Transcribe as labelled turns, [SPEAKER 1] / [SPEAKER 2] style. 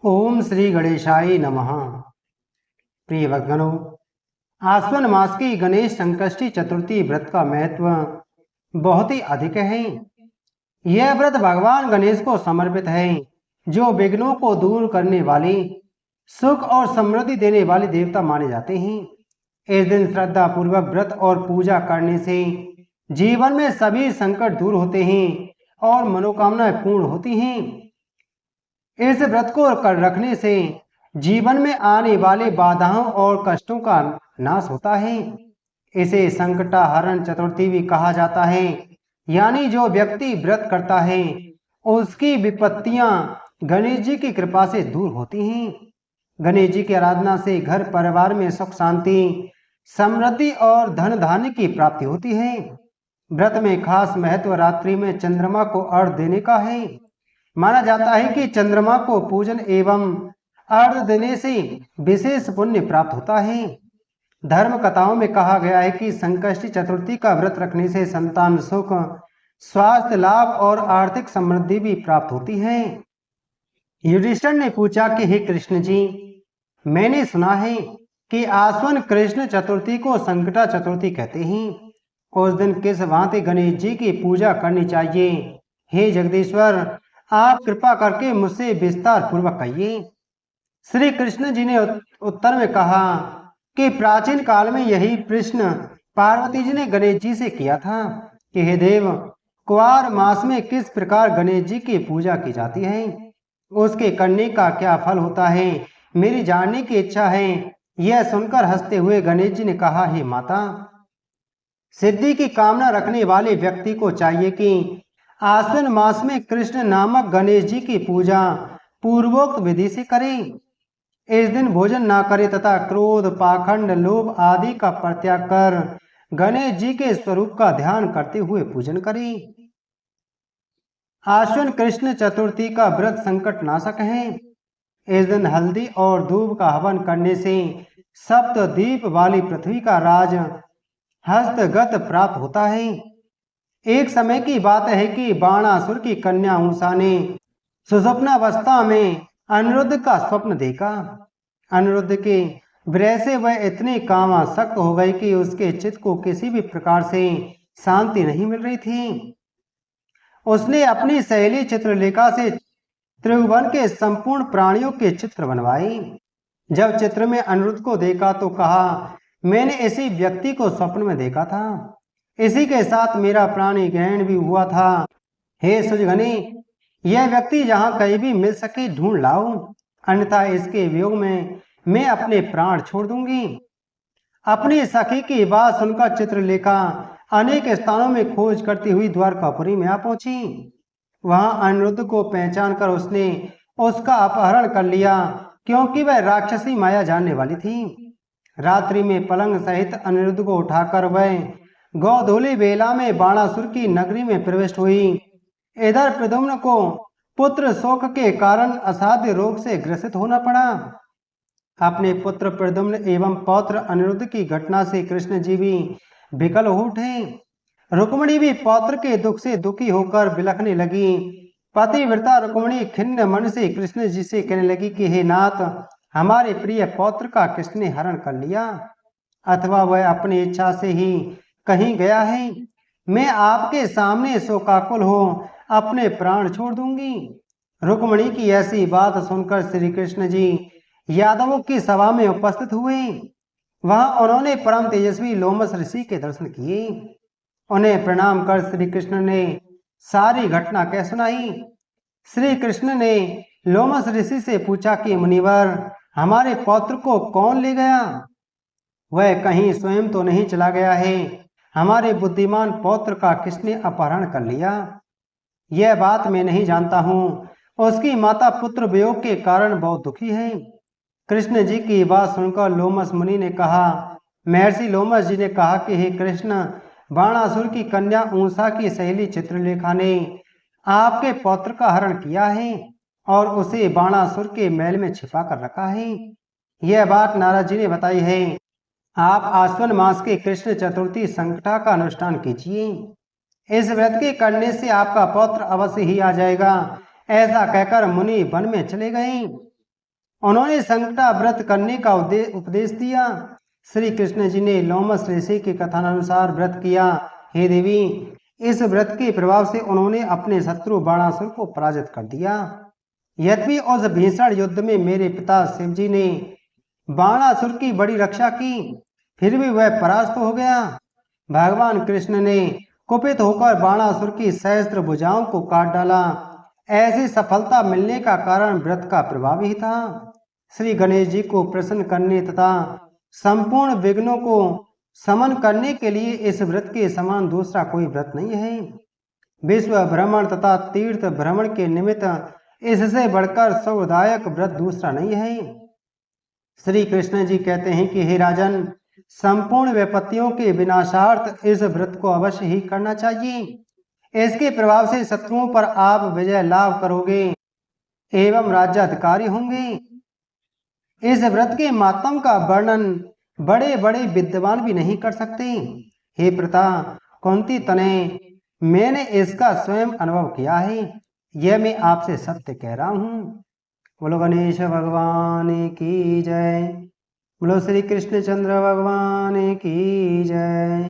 [SPEAKER 1] ओम श्री गणेशाय नमः। प्रिय भक्तगणों, आश्विन मास की गणेश संकष्टी चतुर्थी व्रत का महत्व बहुत ही अधिक है। यह व्रत भगवान गणेश को समर्पित है, जो विघ्नों को दूर करने वाले, सुख और समृद्धि देने वाले देवता माने जाते हैं। इस दिन श्रद्धा पूर्वक व्रत और पूजा करने से जीवन में सभी संकट दूर होते हैं और मनोकामनाएं पूर्ण होती हैं। इस व्रत को कर रखने से जीवन में आने वाले बाधाओं और कष्टों का नाश होता है। इसे संकटाहरण चतुर्थी भी कहा जाता है, यानी जो व्यक्ति व्रत करता है उसकी विपत्तियां गणेश जी की कृपा से दूर होती हैं। गणेश जी की आराधना से घर परिवार में सुख शांति, समृद्धि और धन धान्य की प्राप्ति होती है। व्रत में खास महत्व रात्रि में चंद्रमा को अर्घ देने का है। माना जाता है कि चंद्रमा को पूजन एवं अर्घ देने से विशेष पुण्य प्राप्त होता है। धर्म कथाओं में कहा गया है कि संकष्टी चतुर्थी का व्रत रखने से संतान सुख, स्वास्थ्य लाभ और आर्थिक समृद्धि भी प्राप्त होती है। युधिष्ठिर ने पूछा कि हे कृष्ण जी, मैंने सुना है कि आश्विन कृष्ण चतुर्थी को संकटा चतुर्थी कहते हैं। उस दिन किस भांति गणेश जी की पूजा करनी चाहिए? हे जगदीश्वर, आप कृपा करके मुझसे विस्तार पूर्वक कहिए। श्री कृष्ण जी ने उत्तर में कहा कि प्राचीन काल में यही प्रश्न पार्वती जी ने गणेश जी से किया था कि हे देव, कुआर मास में किस प्रकार गणेश जी की पूजा की जाती है, उसके करने का क्या फल होता है, मेरी जानने की इच्छा है। यह सुनकर हंसते हुए गणेश जी ने कहा, हे माता, सिद्धि की कामना रखने वाले व्यक्ति को चाहिए कि आश्विन मास में कृष्ण नामक गणेश जी की पूजा पूर्वोक्त विधि से करें। इस दिन भोजन ना करें तथा क्रोध, पाखंड, लोभ आदि का परित्याग कर गणेश जी के स्वरूप का ध्यान करते हुए पूजन करें। आश्विन कृष्ण चतुर्थी का व्रत संकट नाशक है। इस दिन हल्दी और दूब का हवन करने से सप्त दीप वाली पृथ्वी का राज हस्तगत प्राप्त होता है। एक समय की बात है कि बाणासुर की कन्या उषा ने सुषुप्नावस्था में अनिरुद्ध का स्वप्न देखा। अनिरुद्ध के विरह से वह इतनी कामासक्त हो गई कि उसके चित्त को किसी भी प्रकार से शांति नहीं मिल रही थी। उसने अपनी सहेली चित्रलेखा से त्रिभुवन के संपूर्ण प्राणियों के चित्र बनवाए। जब चित्र में अनिरुद्ध को देखा तो कहा, मैंने इसी व्यक्ति को स्वप्न में देखा था, इसी के साथ मेरा प्राणी ग्रहण भी हुआ था। हे सुजघने, यह व्यक्ति जहां कहीं भी मिल सके ढूंढ लाओ, अन्यथा इसके वियोग में मैं अपने प्राण छोड़ दूंगी। अपनी सखी की बात सुनकर चित्रलेखा अनेक स्थानों में खोज करती हुई द्वारकापुरी में आ पहुंची। वहां अनिरुद्ध को पहचान कर उसने उसका अपहरण कर लिया, क्योंकि वह राक्षसी माया जानने वाली थी। रात्रि में पलंग सहित अनिरुद्ध को उठाकर वह गोधूली बेला में बाणासुर की नगरी में प्रविष्ट हुई। इधर प्रद्युम्न को पुत्र शोक के कारण असाध्य रोग से ग्रसित होना पड़ा। अपने पुत्र प्रद्युम्न एवं पौत्र अनिरुद्ध की घटना से कृष्ण जी भी विकल हो उठे। रुक्मिणी भी पौत्र के दुख से दुखी होकर बिलखने लगी। पतिव्रता रुक्मिणी खिन्न मन से कृष्ण जी से कहने लगी कि हे नाथ, हमारे प्रिय पौत्र का किसने हरण कर लिया, अथवा वह अपनी इच्छा से ही कहीं गया है। मैं आपके सामने शोकाकुल हो अपने प्राण छोड़ दूंगी। रुक्मिणी की ऐसी बात सुनकर श्री कृष्ण जी यादवों की सभा में उपस्थित हुए। वहां उन्होंने परम तेजस्वी लोमस ऋषि के दर्शन किए। उन्हें प्रणाम कर श्री कृष्ण ने सारी घटना कह सुनाई। श्री कृष्ण ने लोमस ऋषि से पूछा कि मुनिवर, हमारे पौत्र को कौन ले गया? वह कहीं स्वयं तो नहीं चला गया है? हमारे बुद्धिमान पौत्र का किसने अपहरण कर लिया? यह बात मैं नहीं जानता हूँ। उसकी माता पुत्र वियोग के कारण बहुत दुखी है। कृष्ण जी की बात सुनकर लोमस मुनि ने कहा, महर्षि लोमस जी ने कहा कि हे कृष्ण, बाणासुर की कन्या ऊषा की सहेली चित्रलेखा ने आपके पौत्र का हरण किया है और उसे बाणासुर के महल में छिपा कर रखा है। यह बात नारद जी ने बताई है। आप आश्विन मास के कृष्ण चतुर्थी संकटा का अनुष्ठान कीजिए। इस व्रत के करने से आपका पौत्र अवश्य ही आ जाएगा। ऐसा कहकर मुनि वन में चले गए। उन्होंने संकटा व्रत करने का उपदेश दिया। श्री कृष्ण जी ने लोमस ऋषि के कथनानुसार व्रत किया। हे देवी, इस व्रत के प्रभाव से उन्होंने अपने शत्रु बाणासुर को पराजित कर दिया। यद्यपि उस भीषण युद्ध में मेरे पिता शिवजी ने बाणासुर की बड़ी रक्षा की, फिर भी वह परास्त हो गया। भगवान कृष्ण ने कुपित होकर बाणासुर की सहस्त्र भुजाओं को काट डाला। ऐसी सफलता मिलने का कारण व्रत का प्रभाव ही था। श्री गणेश जी को प्रसन्न करने तथा संपूर्ण विघ्नों को समन करने के लिए इस व्रत के समान दूसरा कोई व्रत नहीं है। विश्व भ्रमण तथा तीर्थ भ्रमण के निमित्त इससे बढ़कर सुखदायक व्रत दूसरा नहीं है। श्री कृष्ण जी कहते हैं कि हे राजन, संपूर्ण विपत्तियों के विनाशार्थ इस व्रत को अवश्य ही करना चाहिए। इसके प्रभाव से शत्रुओं पर आप विजय लाभ करोगे एवं राज्याधिकारी होंगे। इस व्रत के मातम का वर्णन बड़े बड़े विद्वान भी नहीं कर सकते। हे प्रता कुंती तने, मैंने इसका स्वयं अनुभव किया है। यह मैं आपसे सत्य कह रहा हूँ। बोलो गणेश भगवान की जय। बोलो श्री कृष्णचंद्र भगवान की जय।